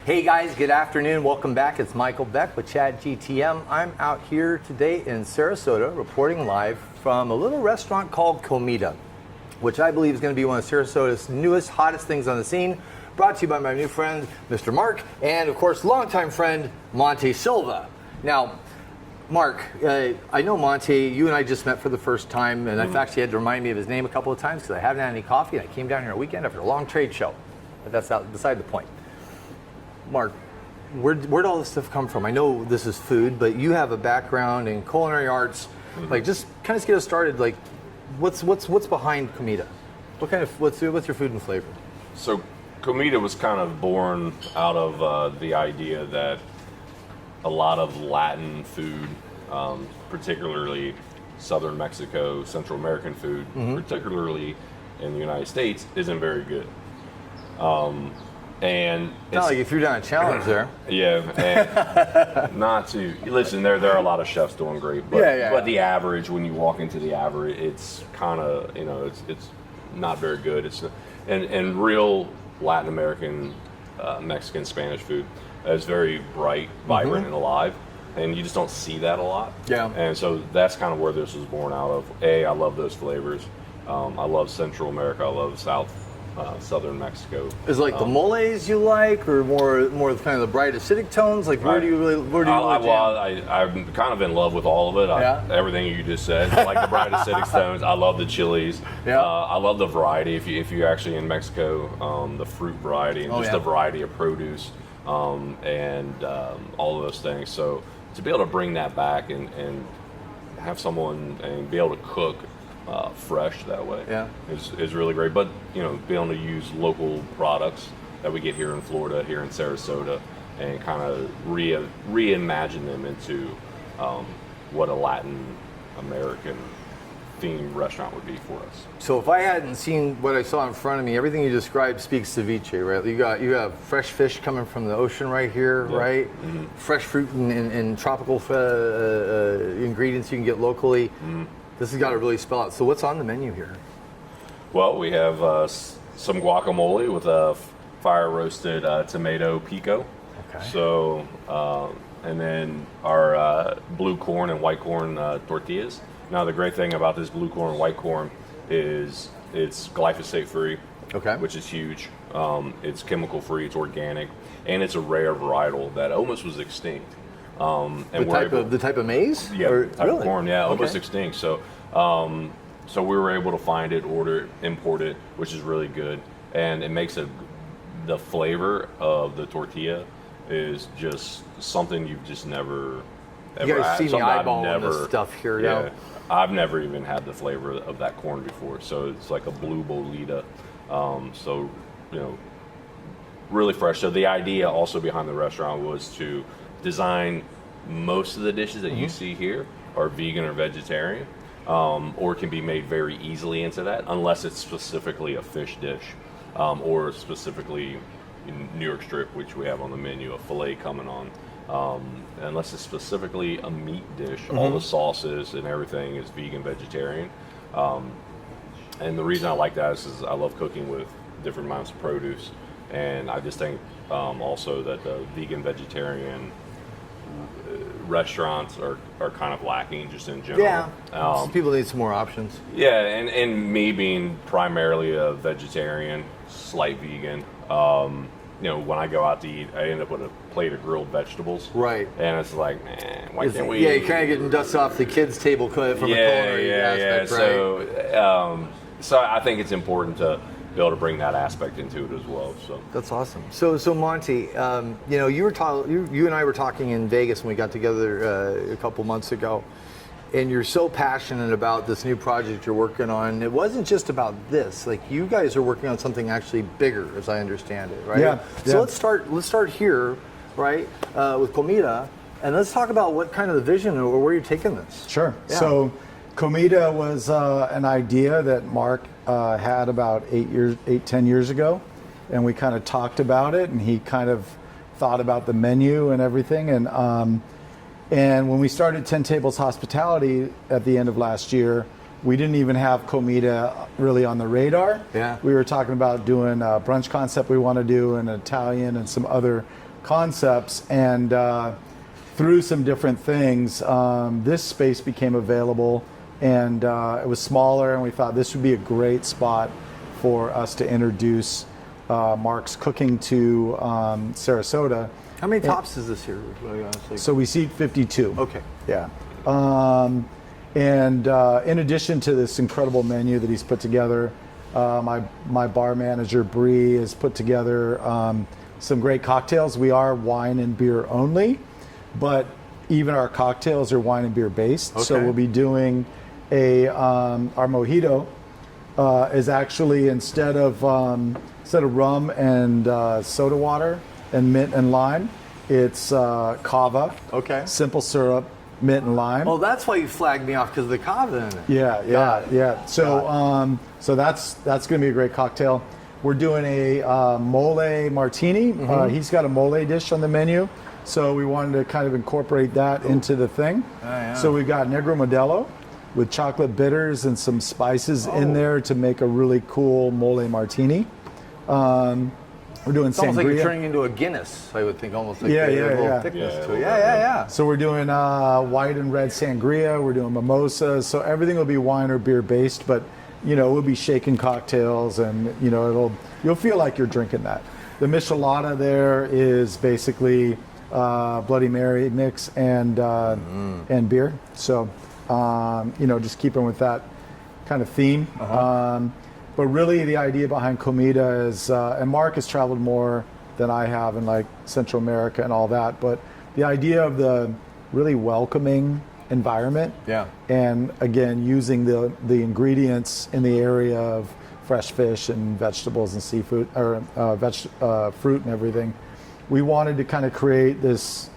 Hey guys, good afternoon. Welcome back. It's Michael Beck with ChatGTM. I'm out here today in Sarasota reporting live from a little restaurant called Comida, which I believe is going to be one of Sarasota's newest, hottest things on the scene. Brought to you by my new friend, Mr. Mark, and of course, longtime friend, Monte Silva. Now, Mark, I know Monte, you and I just met for the first time, and I've actually had to remind me of his name a couple of times because I haven't had any coffee, and I came down here a weekend after a long trade show. But that's beside the point. Mark, where'd all this stuff come from? I know this is food, but you have a background in culinary arts. Like, just kind of get us started. Like, what's behind Comida? What's your food and flavor? So, Comida was kind of born out of the idea that a lot of Latin food, particularly Southern Mexico, Central American food, particularly in the United States, isn't very good. And it's not like you threw down a challenge there. Yeah, and not to listen. There are a lot of chefs doing great, but but the average, when you walk into the average, it's kind of it's not very good. It's and real Latin American, Mexican, Spanish food is very bright, vibrant, and alive, and you just don't see that a lot. Yeah, and so that's kind of where this was born out of. I love those flavors. I love Central America. I love Southern Mexico. Is it like the moles you like, or more kind of the bright acidic tones? Like where do you really I'm kind of in love with all of it. Everything you just said. I like the bright acidic tones. I love the chilies. Yeah. I love the variety. If you're actually in Mexico, the fruit variety and the variety of produce, and all of those things. So to be able to bring that back and have someone and be able to cook fresh that way is really great. But be able to use local products that we get here in Florida, here in Sarasota, and kind of reimagine them into what a Latin American themed restaurant would be for us. So if I hadn't seen what I saw in front of me, everything you described speaks ceviche, right? You have fresh fish coming from the ocean right here, right? Fresh fruit and tropical ingredients you can get locally. This has got to really spell out. So what's on the menu here? Well, we have some guacamole with a fire roasted tomato pico. Okay. So, and then our blue corn and white corn tortillas. Now, the great thing about this blue corn and white corn is it's glyphosate free, which is huge. It's chemical free, it's organic, and it's a rare varietal that almost was extinct. And the type of maize? Yeah, type of corn, almost extinct. So so we were able to find it, order it, import it, which is really good. And it makes the flavor of the tortilla is just something you've just never ever had. You guys see me eyeballing this stuff here now. I've never even had the flavor of that corn before. So it's like a blue bolita. So, really fresh. So the idea also behind the restaurant was to design most of the dishes that you see here are vegan or vegetarian, or can be made very easily into that, unless it's specifically a fish dish, or specifically New York strip, which we have on the menu, a filet coming on. Unless it's specifically a meat dish, all the sauces and everything is vegan, vegetarian. And the reason I like that is I love cooking with different amounts of produce, and I just think also that the vegan, vegetarian restaurants are kind of lacking just in general. Yeah, people need some more options. Yeah, and me being primarily a vegetarian, slight vegan, when I go out to eat, I end up with a plate of grilled vegetables. Right. And it's like, why can't we? Yeah, you're kind of getting dust off the kids' table from a culinary aspect, right? So I think it's important to be able to bring that aspect into it as well. So that's awesome. So Monte, you and I were talking in Vegas when we got together a couple months ago, and you're so passionate about this new project you're working on. It wasn't just about this. Like, you guys are working on something actually bigger, as I understand it, right? Yeah. So let's start here, right, with Comida, and let's talk about what kind of the vision or where you're taking this. Sure. Yeah. So Comida was an idea that Mark had about 10 years ago, and we kind of talked about it, and he kind of thought about the menu and everything, and when we started 10 Tables Hospitality at the end of last year, we didn't even have Comida really on the radar. Yeah. We were talking about doing a brunch concept we want to do, and Italian and some other concepts, and through some different things, this space became available, and it was smaller, and we thought this would be a great spot for us to introduce Mark's cooking to Sarasota. How many tops is this here? So we seat 52. Okay. Yeah. And in addition to this incredible menu that he's put together, my bar manager, Bree, has put together some great cocktails. We are wine and beer only, but even our cocktails are wine and beer based. Okay. So we'll be doing our mojito is actually instead of rum and soda water and mint and lime, it's kava. Okay. Simple syrup, mint and lime. Oh, that's why you flagged me off, because of the kava in it. Yeah. So that's going to be a great cocktail. We're doing a mole martini. He's got a mole dish on the menu, so we wanted to kind of incorporate that into the thing. Yeah. So we've got Negro Modelo with chocolate bitters and some spices in there to make a really cool mole martini. We're doing It's almost like you're sangria. turning into a Guinness, I would think, almost like Yeah, a yeah, little yeah. thickness Yeah, to it. yeah, Yeah. So we're doing white and red sangria. We're doing mimosas. So everything will be wine or beer based, but we'll be shaking cocktails, and you'll feel like you're drinking that. The michelada there is basically Bloody Mary mix and beer. So just keeping with that kind of theme. But really, the idea behind Comida is, and Mark has traveled more than I have in like Central America and all that, but the idea of the really welcoming environment, and again, using the ingredients in the area of fresh fish and vegetables and seafood, or fruit and everything. We wanted to kind of create this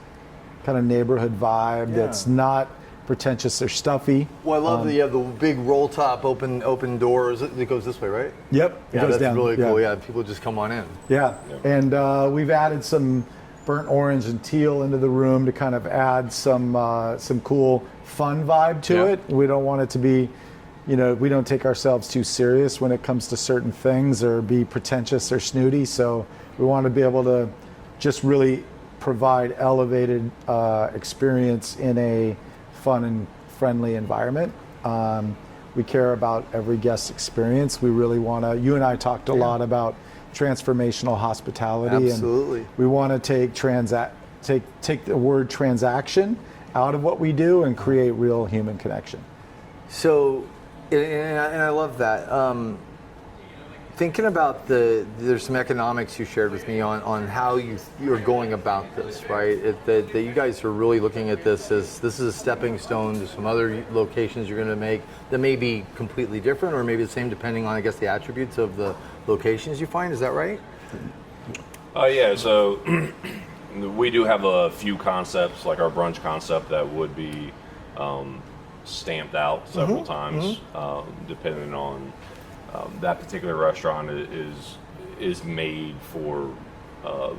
kind of neighborhood vibe that's not pretentious or stuffy. Well, I love that you have the big roll top open doors. It goes this way, right? Yep. It Yeah, goes that's down. really cool. Yeah, people just come on in. Yeah. And we've added some burnt orange and teal into the room to kind of add some cool fun vibe to it. We don't want it to be, we don't take ourselves too serious when it comes to certain things or be pretentious or snooty. So we want to be able to just really provide elevated experience in a fun and friendly environment. We care about every guest experience. We really want to, you and I talked a lot about transformational hospitality. Absolutely. And we want to take the word transaction out of what we do and create real human connection. So, and I love that. Thinking about there's some economics you shared with me on how you're going about this, right? That you guys are really looking at this as this is a stepping stone to some other locations you're going to make that may be completely different or maybe the same depending on, I guess, the attributes of the locations you find. Is that right? Yeah, so we do have a few concepts, like our brunch concept, that would be stamped out several times, depending on that particular restaurant is made for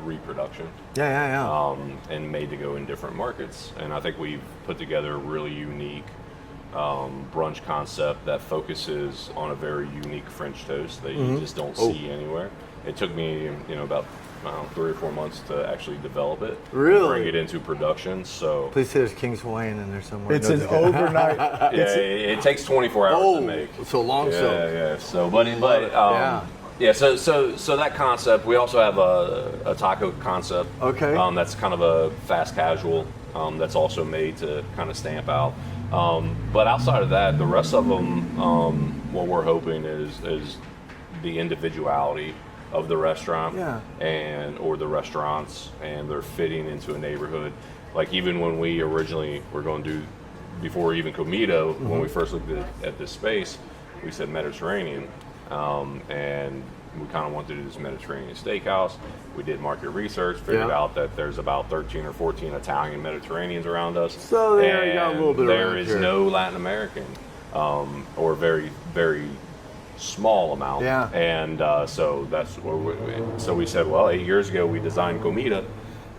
reproduction. And made to go in different markets. And I think we've put together a really unique brunch concept that focuses on a very unique French toast that you just don't see anywhere. It took me, about 3 or 4 months to actually develop it, Really? bring it into production. So Please say there's King's Hawaiian in there somewhere. It's an overnight. yeah, it takes 24 hours to make. So long soak. Yeah. So, So that concept. We also have a taco concept. Okay. That's kind of a fast casual. That's also made to kind of stamp out. But outside of that, the rest of them, what we're hoping is the individuality of the restaurant or the restaurants, and they're fitting into a neighborhood. Like even when we originally were going to do, before even Comida, when we first looked at this space, we said Mediterranean, and we kind of wanted to do this Mediterranean steakhouse. We did market research, figured out that there's about 13 or 14 Italian Mediterraneans around us. So there you got a little bit there around is here. no Latin American, or very, very small amount. And so that's what we said, well, 8 years ago we designed Comida.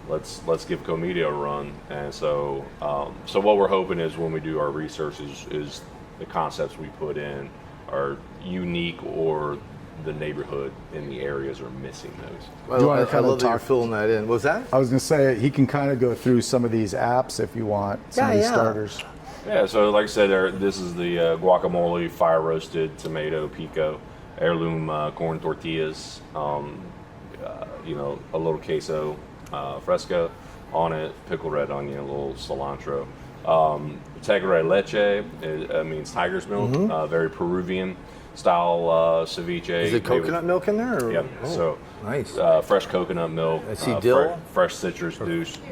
Let's give Comida a run. And so what we're hoping is when we do our research is the concepts we put in are unique or the neighborhood and the areas are missing those. Well, Do you wanna I kinda love that you're talk- filling that in. What was that? I was going to say he can kind of go through some of these apps if you want, some of these starters. Yeah, so like I said, this is the guacamole, fire roasted tomato pico, heirloom corn tortillas, a little queso fresco on it, pickled red onion, a little cilantro. Tegre leche means tiger's milk, very Peruvian style ceviche. Is it coconut milk in there? Or? Yep. Oh, So nice. fresh coconut milk. I see dill. Fresh citrus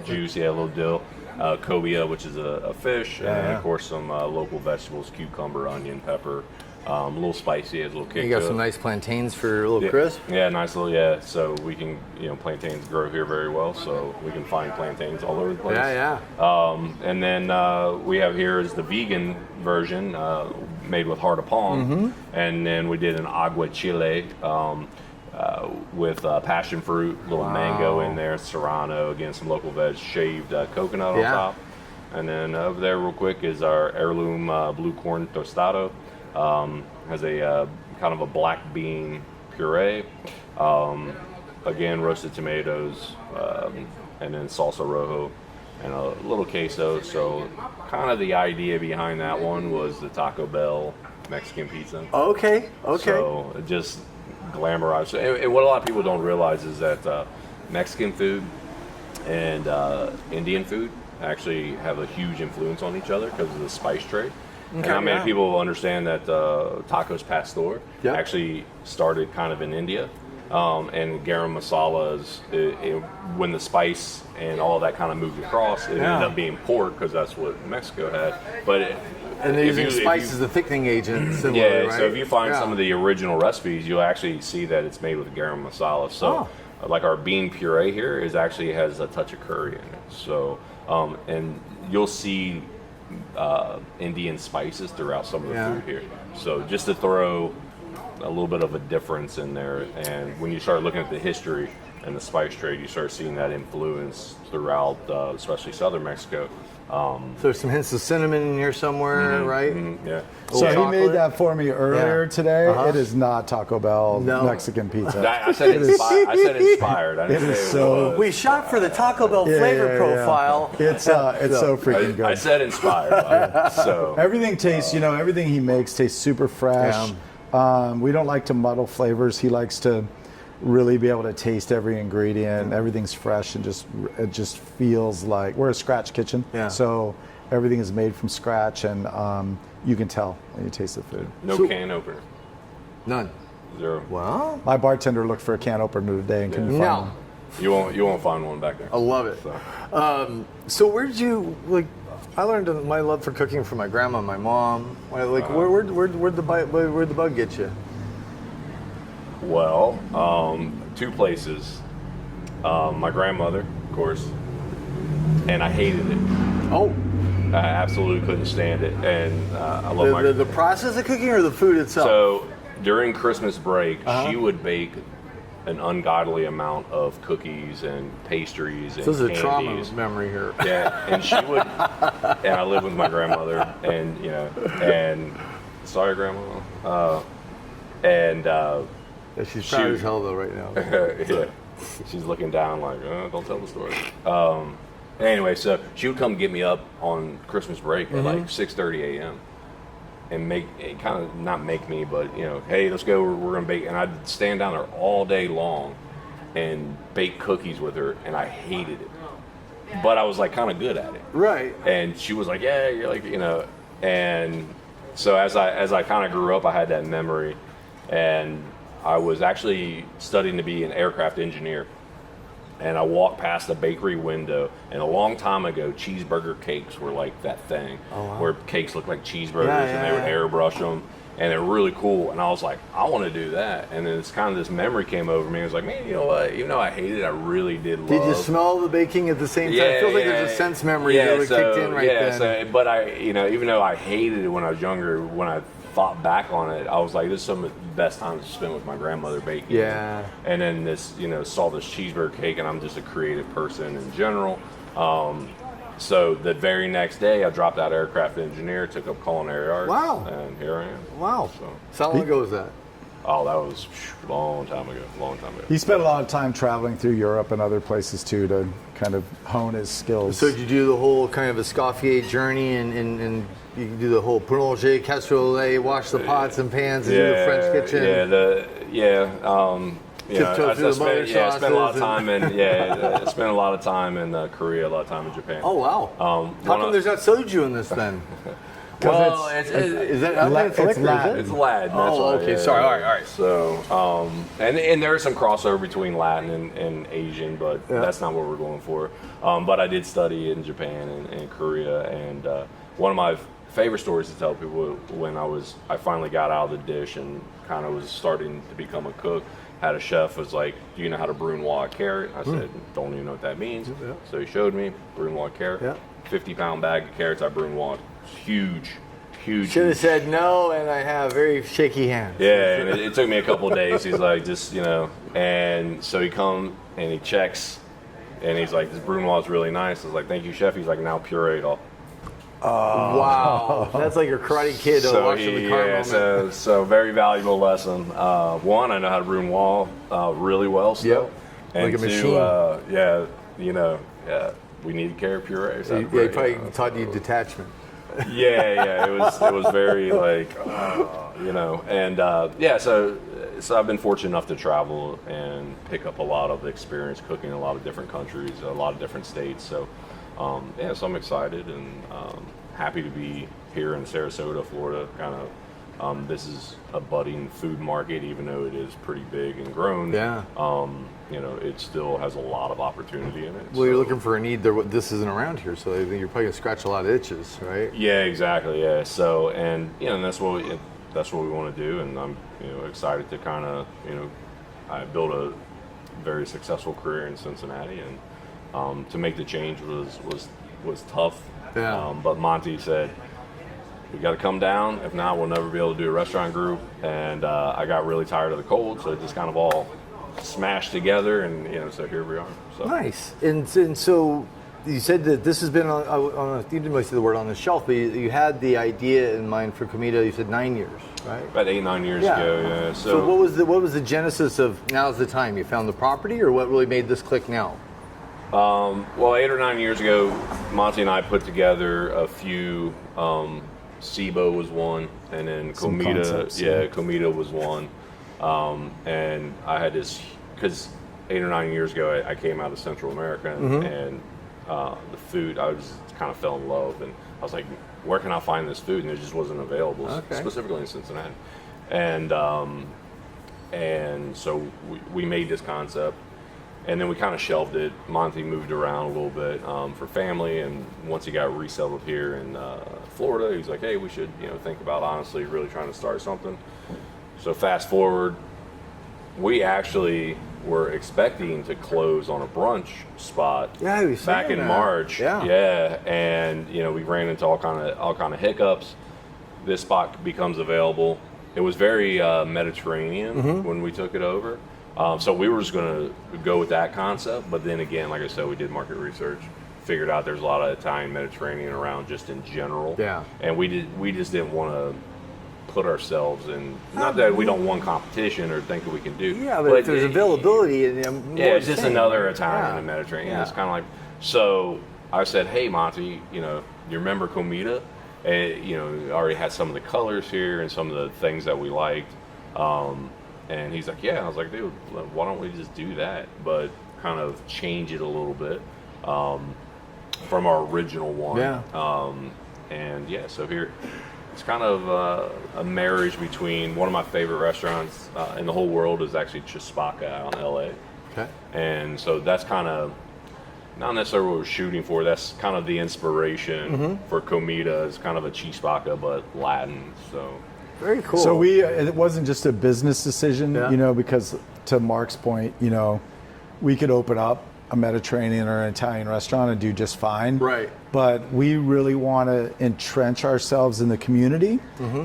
juice. Yeah, a little dill. Cobia, which is a fish, and then, of course some local vegetables: cucumber, onion, pepper. A little spicy, has a little kick. You got to some it. nice plantains for a little crisp. Yeah, nice little So we can, plantains grow here very well, so we can find plantains all over the place. Yeah. And then we have here is the vegan version made with heart of palm, and then we did an agua chile with passion fruit, little mango in there, serrano, again some local veg, shaved coconut on top, and then over there real quick is our heirloom blue corn tostado. Has a kind of a black bean puree, again roasted tomatoes, and then salsa rojo and a little queso. So kind of the idea behind that one was the Taco Bell Mexican pizza. Okay. So it just glamorized. And what a lot of people don't realize is that Mexican food and Indian food actually have a huge influence on each other because of the spice trade. Okay, And how many people understand that tacos pastor actually started kind of in India, and garam masalas, when the spice and all that kind of moved across, it ended up being pork because that's what Mexico had. But and they're using spice as a thickening agent. Similarly, yeah, right? so if you find some of the original recipes, you'll actually see that it's made with garam masala. So like our bean puree here actually has a touch of curry in it. So and you'll see Indian spices throughout some of the food here. So just to throw a little bit of a difference in there, and when you start looking at the history and the spice trade, you start seeing that influence throughout, especially southern Mexico. So there's some hints of cinnamon in here somewhere, right? Yeah. So he chocolate. made that for me earlier today. It is not Taco Bell Mexican pizza. I said inspired. I said inspired. I didn't It is say so- was. We shot for the Taco Bell flavor profile. It's so freaking good. I said inspired. So Everything tastes, everything he makes tastes super fresh. We don't like to muddle flavors. He likes to really be able to taste every ingredient. Everything's fresh and it just feels like we're a scratch kitchen. So everything is made from scratch, and you can tell when you taste the food. no can opener. None. Zero. Well, My bartender looked for a can opener today and couldn't find one. You won't find one back there. I love it. So where did you I learned my love for cooking from my grandma, and my mom. Where'd the bug get you? Well, two places. My grandmother, of course, and I hated it. Oh, I absolutely couldn't stand it, and I love the process of cooking or the food itself? So during Christmas break, she would bake an ungodly amount of cookies and pastries and This is a trauma candies. memory here. Yeah, and she would, and I lived with my grandmother, and and sorry, grandma, and Yeah, she's proud as hell though right now. yeah, she's looking down like, don't tell the story. Anyway, so she would come get me up on Christmas break at like 6:30 a.m. and not make me, but hey, let's go. We're gonna bake, and I'd stand down there all day long and bake cookies with her, and I hated it, but I was like kind of good at it. Right. And she was like, yeah, you're like, and so as I kind of grew up, I had that memory, and I was actually studying to be an aircraft engineer. And I walked past the bakery window, and a long time ago, cheeseburger cakes were like that thing, where cakes looked like cheeseburgers, and they would airbrush them, and they're really cool. And I was like, I want to do that. And then it's kind of this memory came over me. I was like, man, you know what? Even though I hated it, I really did love. Did you smell the baking at the same time? It feels like there's a sense memory that really kicked in right then. But I, even though I hated it when I was younger, when I thought back on it, I was like, this is some of the best times to spend with my grandmother baking. Yeah. And then this, saw this cheeseburger cake, and I'm just a creative person in general. So the very next day, I dropped out aircraft engineer, took up culinary arts. Wow. And here I am. Wow. So how long ago was that? Oh, that was a long time ago. He spent a lot of time traveling through Europe and other places too to kind of hone his skills. So did you do the whole kind of Escoffier journey and you do the whole plongée, casserole, wash the pots and pans, and do the French kitchen? I through the butter spent a lot of sauces time I spent a lot of time in Korea, a lot of time in Japan. Oh, wow. How come there's not soju in this then? Well, is that it's Latin. It's Latin. That's Oh, why, okay. yeah. Sorry. All right. So, and there is some crossover between Latin and Asian, but that's not what we're going for. But I did study in Japan and Korea, and one of my favorite stories to tell people when I finally got out of the dish and kind of was starting to become a cook. Had a chef was like, "Do you know how to brunoise a carrot?" I said, "Don't even know what that means." Yeah. So he showed me brunoise carrot. Yeah. 50-pound bag of carrots I brunoise. Huge. Should have said no, and I have very shaky hands. Yeah, and it took me a couple of days. He's like, just, and so he comes and he checks, and he's like, this brunoise is really nice. I was like, thank you, chef. He's like, now puree it all. Wow, that's like a Karate Kid watching the car moment. So very valuable lesson. One, I know how to brunoise really well still. Yep. And Like a two, machine. we needed carrot puree. So He probably taught you detachment. Yeah, it was very like, so I've been fortunate enough to travel and pick up a lot of experience cooking in a lot of different countries, a lot of different states. So, so I'm excited and happy to be here in Sarasota, Florida. Kind of, this is a budding food market, even though it is pretty big and grown. Yeah. It still has a lot of opportunity in it. Well, you're looking for a need there. This isn't around here, so I think you're probably gonna scratch a lot of itches, right? Yeah, exactly. Yeah. So, and that's what we want to do, and I'm excited to kind of I built a very successful career in Cincinnati, and to make the change was tough. Yeah. But Monte said, we got to come down. If not, we'll never be able to do a restaurant group. And I got really tired of the cold, so it just kind of all smashed together, and so here we are. So. Nice. And so you said that this has been on you didn't really say the word on the shelf, but you had the idea in mind for Comida. You said 9 years, right? About 8-9 years ago. Yeah. So what was the genesis of now's the time? You found the property, or what really made this click now? Well, 8 or 9 years ago, Monte and I put together a few. SIBO was one, and then Comida was one. And I had this, because 8 or 9 years ago, I came out of Central America, and the food, I just kind of fell in love, and I was like, where can I find this food? And it just wasn't available, specifically in Cincinnati. And so we made this concept, and then we kind of shelved it. Monte moved around a little bit for family, and once he got resettled here in Florida, he's like, hey, we should think about honestly really trying to start something. So fast forward, we actually were expecting to close on a brunch spot back in March. And we ran into all kind of hiccups. This spot becomes available. It was very Mediterranean when we took it over. So we were just going to go with that concept, but then again, like I said, we did market research, figured out there's a lot of Italian Mediterranean around just in general. Yeah. And we just didn't want to put ourselves in, not that we don't want competition or think that we can do. Yeah, but if there's availability. It's just another Italian and Mediterranean. It's kind of like, so I said, hey, Monte, you remember Comida? And, already had some of the colors here and some of the things that we liked. And he's like, yeah. I was like, dude, why don't we just do that, but kind of change it a little bit from our original one. Yeah. So here, it's kind of a marriage between one of my favorite restaurants in the whole world is actually Chispaca out in LA. Okay. And so that's kind of not necessarily what we're shooting for. That's kind of the inspiration for Comida. It's kind of a Chispaca, but Latin. So. Very cool. So it wasn't just a business decision, because to Mark's point, we could open up a Mediterranean or an Italian restaurant and do just fine. Right. But we really want to entrench ourselves in the community.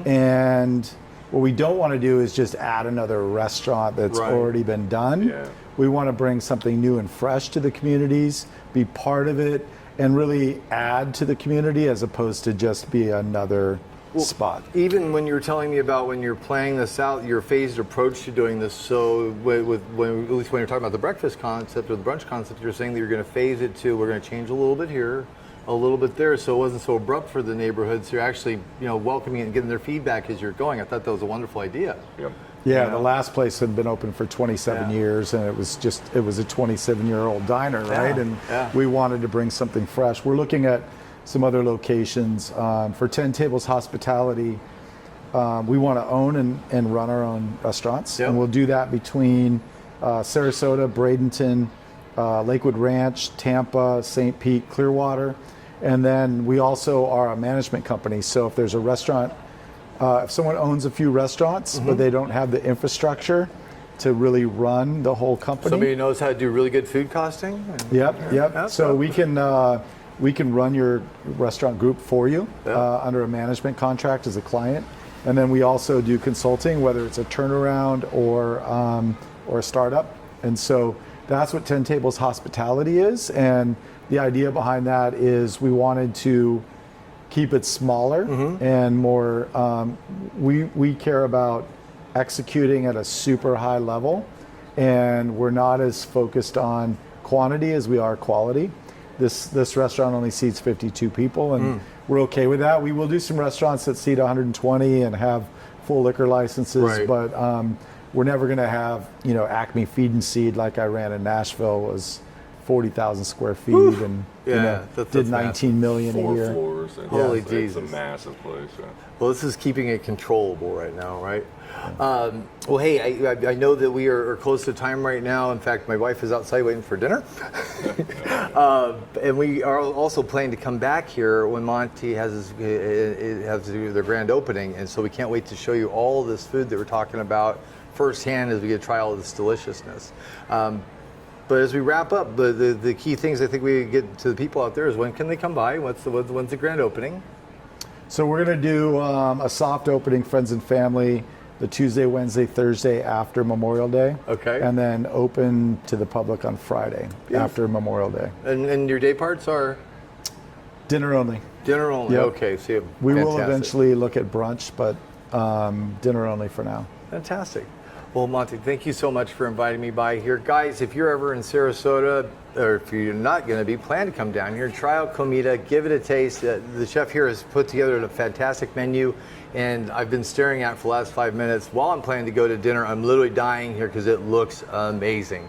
And what we don't want to do is just add another restaurant that's already been done. Yeah. We want to bring something new and fresh to the communities, be part of it, and really add to the community as opposed to just be another spot. Even when you were telling me about when you're planning this out, your phased approach to doing this. So, at least when you're talking about the breakfast concept or the brunch concept, you're saying that you're going to phase it to we're going to change a little bit here, a little bit there, so it wasn't so abrupt for the neighborhood. So you're actually, welcoming it and getting their feedback as you're going. I thought that was a wonderful idea. Yep. Yeah, the last place had been open for 27 years, and it was a 27-year-old diner, right? And we wanted to bring something fresh. We're looking at some other locations. For 10 Tables Hospitality, we want to own and run our own restaurants, and we'll do that between Sarasota, Bradenton, Lakewood Ranch, Tampa, St. Pete, Clearwater, and then we also are a management company. So if there's a restaurant, if someone owns a few restaurants, but they don't have the infrastructure to really run the whole company. Somebody knows how to do really good food costing? Yep. So we can run your restaurant group for you under a management contract as a client. And then we also do consulting, whether it's a turnaround or a startup. And so that's what 10 Tables Hospitality is. And the idea behind that is we wanted to keep it smaller and more, we care about executing at a super high level, and we're not as focused on quantity as we are quality. This restaurant only seats 52 people, and we're okay with that. We will do some restaurants that seat 120 and have full liquor licenses, but we're never going to have, Acme Feed and Seed like I ran in Nashville was 40,000 square feet and did 19 million a year. 4 floors. And Holy it's Jesus. a massive place. Yeah. Well, this is keeping it controllable right now, right? Well, hey, I know that we are close to time right now. In fact, my wife is outside waiting for dinner. And we are also planning to come back here when Monte has their grand opening. And so we can't wait to show you all of this food that we're talking about firsthand as we get to try all this deliciousness. But as we wrap up, the key things I think we get to the people out there is when can they come by? When's the grand opening? So we're going to do a soft opening, friends and family, the Tuesday, Wednesday, Thursday after Memorial Day. Okay. And then open to the public on Friday after Memorial Day. And your day parts are? Dinner only. Dinner only. Yep. Okay. So we will eventually look at brunch, but dinner only for now. Fantastic. Well, Monte, thank you so much for inviting me by here. Guys, if you're ever in Sarasota, or if you're not going to be, plan to come down here, try out Comida, give it a taste. The chef here has put together a fantastic menu, and I've been staring at it for the last 5 minutes. While I'm planning to go to dinner, I'm literally dying here because it looks amazing.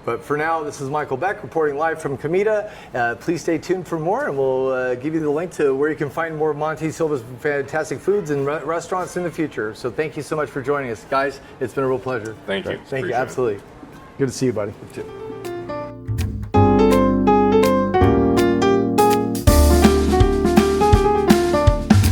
But for now, this is Michael Beck reporting live from Comida. Please stay tuned for more, and we'll give you the link to where you can find more of Monte Silva's fantastic foods and restaurants in the future. So thank you so much for joining us. Guys, it's been a real pleasure. Thank you. Thank you, Appreciate it. absolutely. Good to see you, buddy. You too.